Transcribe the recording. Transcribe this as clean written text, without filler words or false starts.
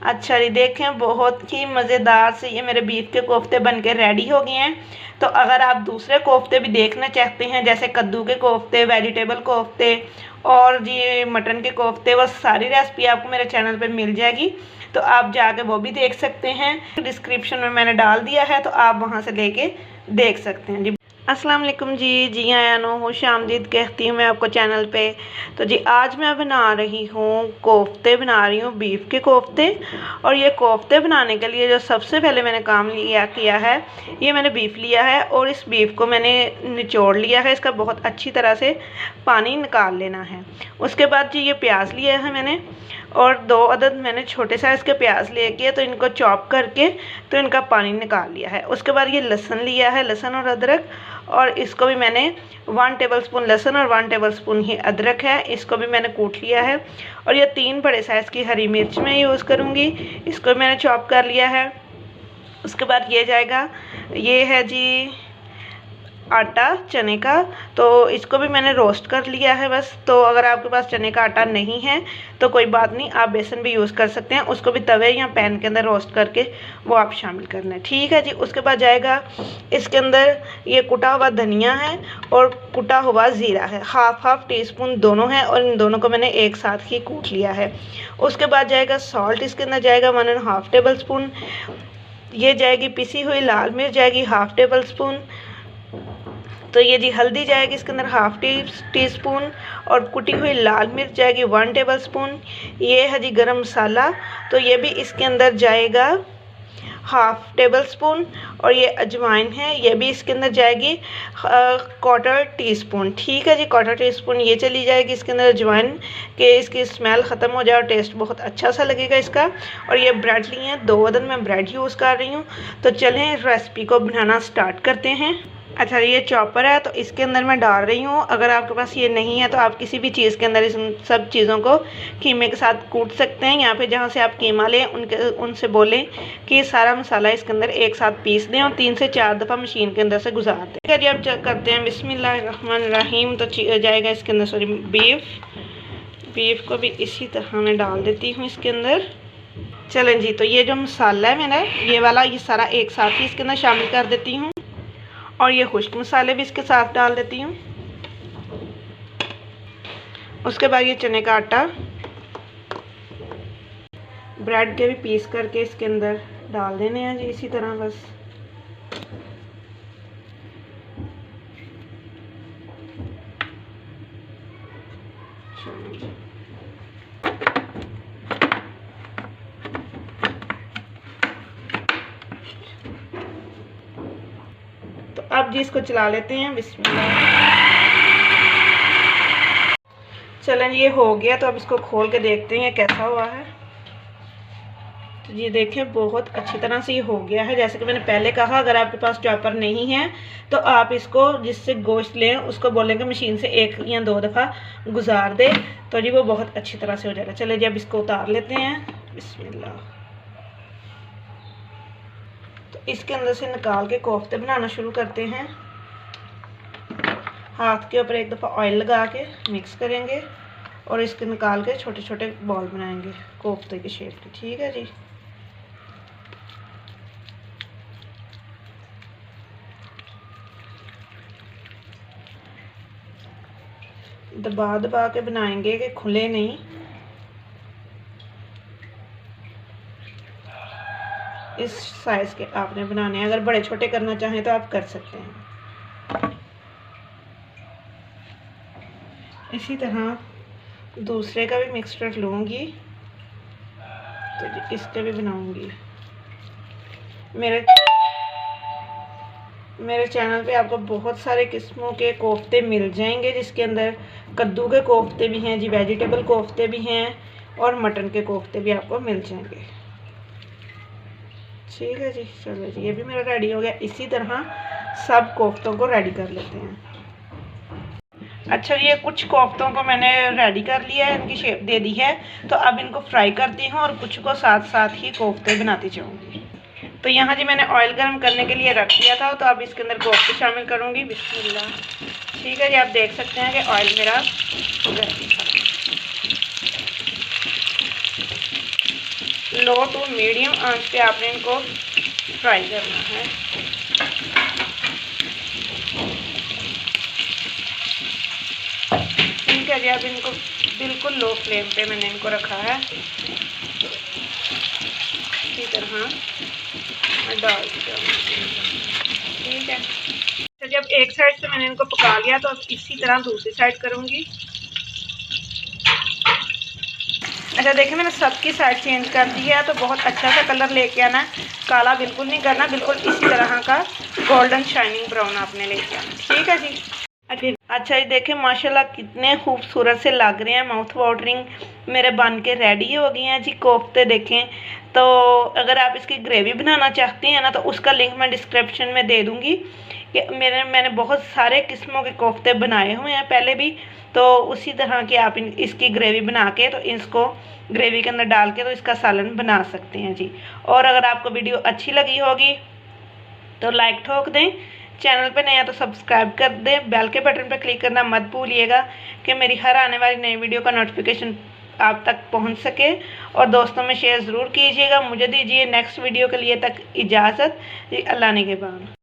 अच्छा जी, देखें बहुत ही मज़ेदार से ये मेरे बीफ के कोफ्ते बनके रेडी हो गए हैं। तो अगर आप दूसरे कोफ्ते भी देखना चाहते हैं, जैसे कद्दू के कोफ्ते, वेजिटेबल कोफ्ते और जी मटन के कोफ्ते, वो सारी रेसिपी आपको मेरे चैनल पे मिल जाएगी। तो आप जाके वो भी देख सकते हैं, डिस्क्रिप्शन में मैंने डाल दिया है, तो आप वहाँ से लेके देख सकते हैं जी। अस्सलाम वालेकुम जी आया नो हो शामदीद कहती हूँ मैं आपको चैनल पे। तो जी आज मैं बना रही हूँ कोफ्ते, बना रही हूँ बीफ के कोफ्ते। और ये कोफ्ते बनाने के लिए जो सबसे पहले मैंने काम किया है, ये मैंने बीफ लिया है और इस बीफ को मैंने निचोड़ लिया है। इसका बहुत अच्छी तरह से पानी निकाल लेना है। उसके बाद जी ये प्याज लिया है मैंने, और 2 अदद मैंने छोटे साइज़ के प्याज लेके तो इनको चॉप करके तो इनका पानी निकाल लिया है। उसके बाद ये लहसुन लिया है, लहसुन और अदरक, और इसको भी मैंने 1 टेबलस्पून लहसुन और 1 टेबलस्पून ही अदरक है, इसको भी मैंने कूट लिया है। और ये 3 बड़े साइज़ की हरी मिर्च मैं यूज़ करूँगी, इसको मैंने चॉप कर लिया है। उसके बाद ये जाएगा, ये है जी आटा चने का, तो इसको भी मैंने रोस्ट कर लिया है बस। तो अगर आपके पास चने का आटा नहीं है तो कोई बात नहीं, आप बेसन भी यूज़ कर सकते हैं, उसको भी तवे या पैन के अंदर रोस्ट करके वो आप शामिल कर लें, ठीक है जी। उसके बाद जाएगा इसके अंदर ये कुटा हुआ धनिया है और कुटा हुआ ज़ीरा है, हाफ टी स्पून दोनों है, और इन दोनों को मैंने एक साथ ही कूट लिया है। उसके बाद जाएगा सॉल्ट, इसके अंदर जाएगा 1.5 टेबल स्पून। ये जाएगी पिसी हुई लाल मिर्च, जाएगी हाफ टेबल स्पून। तो ये जी हल्दी जाएगी इसके अंदर हाफ टी स्पून, और कुटी हुई लाल मिर्च जाएगी 1 टेबल स्पून। ये है जी गरम मसाला, तो ये भी इसके अंदर जाएगा हाफ टेबल स्पून। और ये अजवाइन है, ये भी इसके अंदर जाएगी 1/4 टी स्पून, ठीक है जी। 1/4 टी स्पून ये चली जाएगी इसके अंदर अजवाइन, के इसकी स्मेल ख़त्म हो जाए और टेस्ट बहुत अच्छा सा लगेगा इसका। और ये ब्रेड लिए हैं, 2 अदद मैं ब्रेड यूज़ कर रही हूँ। तो चलें रेसिपी को बनाना स्टार्ट करते हैं। अच्छा, ये चॉपर है तो इसके अंदर मैं डाल रही हूँ। अगर आपके पास ये नहीं है तो आप किसी भी चीज़ के अंदर इस सब चीज़ों को कीमे के साथ कूट सकते हैं। यहाँ पे जहाँ से आप कीमा लें उनसे बोलें कि सारा मसाला इसके अंदर एक साथ पीस दें और 3 से 4 दफ़ा मशीन के अंदर से गुजार दें। ठीक है जी, अब चेक करते हैं। बिस्मिल्लाहिर्रहमानिर्रहीम। तो जाएगा इसके अंदर सॉरी बीफ को भी इसी तरह मैं डाल देती हूँ इसके अंदर। चलें जी, तो ये जो मसाला है मेरा ये वाला, ये सारा एक साथ ही इसके अंदर शामिल कर देती हूँ, और ये खुश्क मसाले भी इसके साथ डाल देती हूँ। उसके बाद ये चने का आटा, ब्रेड के भी पीस करके इसके अंदर डाल देने हैं जी इसी तरह बस। तो अब जी इसको चला लेते हैं, बिस्मिल्लाह। चलें ये हो गया, तो अब इसको खोल के देखते हैं कैसा हुआ है। तो ये देखें बहुत अच्छी तरह से ये हो गया है। जैसे कि मैंने पहले कहा, अगर आपके पास चॉपर नहीं है तो आप इसको जिससे गोश्त लें उसको बोलेंगे मशीन से 1 या 2 दफ़ा गुजार दे, तो जी वो बहुत अच्छी तरह से हो जाएगा। चले जी अब इसको उतार लेते हैं, बिस्मिल्लाह। तो इसके अंदर से निकाल के कोफ्ते बनाना शुरू करते हैं। हाथ के ऊपर एक दफ़ा ऑयल लगा के मिक्स करेंगे और इसके निकाल के छोटे छोटे बॉल बनाएंगे कोफ्ते की शेप के, ठीक है जी। दबा दबा के बनाएंगे कि खुले नहीं। इस साइज़ के आपने बनाने हैं, अगर बड़े छोटे करना चाहें तो आप कर सकते हैं। इसी तरह दूसरे का भी मिक्सचर लूँगी, तो इसके भी बनाऊँगी। मेरे चैनल पे आपको बहुत सारे किस्मों के कोफ्ते मिल जाएंगे, जिसके अंदर कद्दू के कोफ्ते भी हैं जी, वेजिटेबल कोफ्ते भी हैं, और मटन के कोफ्ते भी आपको मिल जाएंगे, ठीक है जी। चलो जी ये भी मेरा रेडी हो गया। इसी तरह सब कोफ्तों को रेडी कर लेते हैं। अच्छा, ये कुछ कोफ्तों को मैंने रेडी कर लिया है, इनकी शेप दे दी है, तो अब इनको फ्राई करती हूँ और कुछ को साथ साथ ही कोफ्ते बनाती जाऊँगी। तो यहाँ जी मैंने ऑयल गर्म करने के लिए रख दिया था, तो अब इसके अंदर कोफ्ते शामिल करूँगी, बिस्मिल्लाह। ठीक है जी, आप देख सकते हैं कि ऑयल मेरा लो टू मीडियम आंच पे आपने इनको फ्राई करना है। ठीक है जी, अब इनको बिल्कुल लो फ्लेम पे मैंने इनको रखा है। इसी तरह मैं डाल दूँगी। ठीक है, तो जब एक साइड से मैंने इनको पका लिया तो अब इसी तरह दूसरी साइड करूँगी। अच्छा देखिए, मैंने सबकी साइड चेंज कर दी है, तो बहुत अच्छा सा कलर लेके आना है, काला बिल्कुल नहीं करना, बिल्कुल इसी तरह का गोल्डन शाइनिंग ब्राउन आपने लेके आना। ठीक है जी। अच्छा जी, देखिए माशाल्लाह कितने खूबसूरत से लग रहे हैं, माउथ वाटरिंग मेरे बन के रेडी हो गए हैं जी कोफ्ते। देखें तो अगर आप इसकी ग्रेवी बनाना चाहते हैं ना, तो उसका लिंक मैं डिस्क्रिप्शन में दे दूँगी कि मैंने बहुत सारे किस्मों के कोफ्ते बनाए हुए हैं पहले भी, तो उसी तरह के आप इसकी ग्रेवी बना के तो इसको ग्रेवी के अंदर डाल के तो इसका सालन बना सकते हैं जी। और अगर आपको वीडियो अच्छी लगी होगी तो लाइक ठोक दें, चैनल पे नया तो सब्सक्राइब कर दें, बेल के बटन पर क्लिक करना मत भूलिएगा कि मेरी हर आने वाली नई वीडियो का नोटिफिकेशन आप तक पहुंच सके। और दोस्तों में शेयर ज़रूर कीजिएगा। मुझे दीजिए नेक्स्ट वीडियो के लिए तक इजाज़त। अल्लाह निगहबान।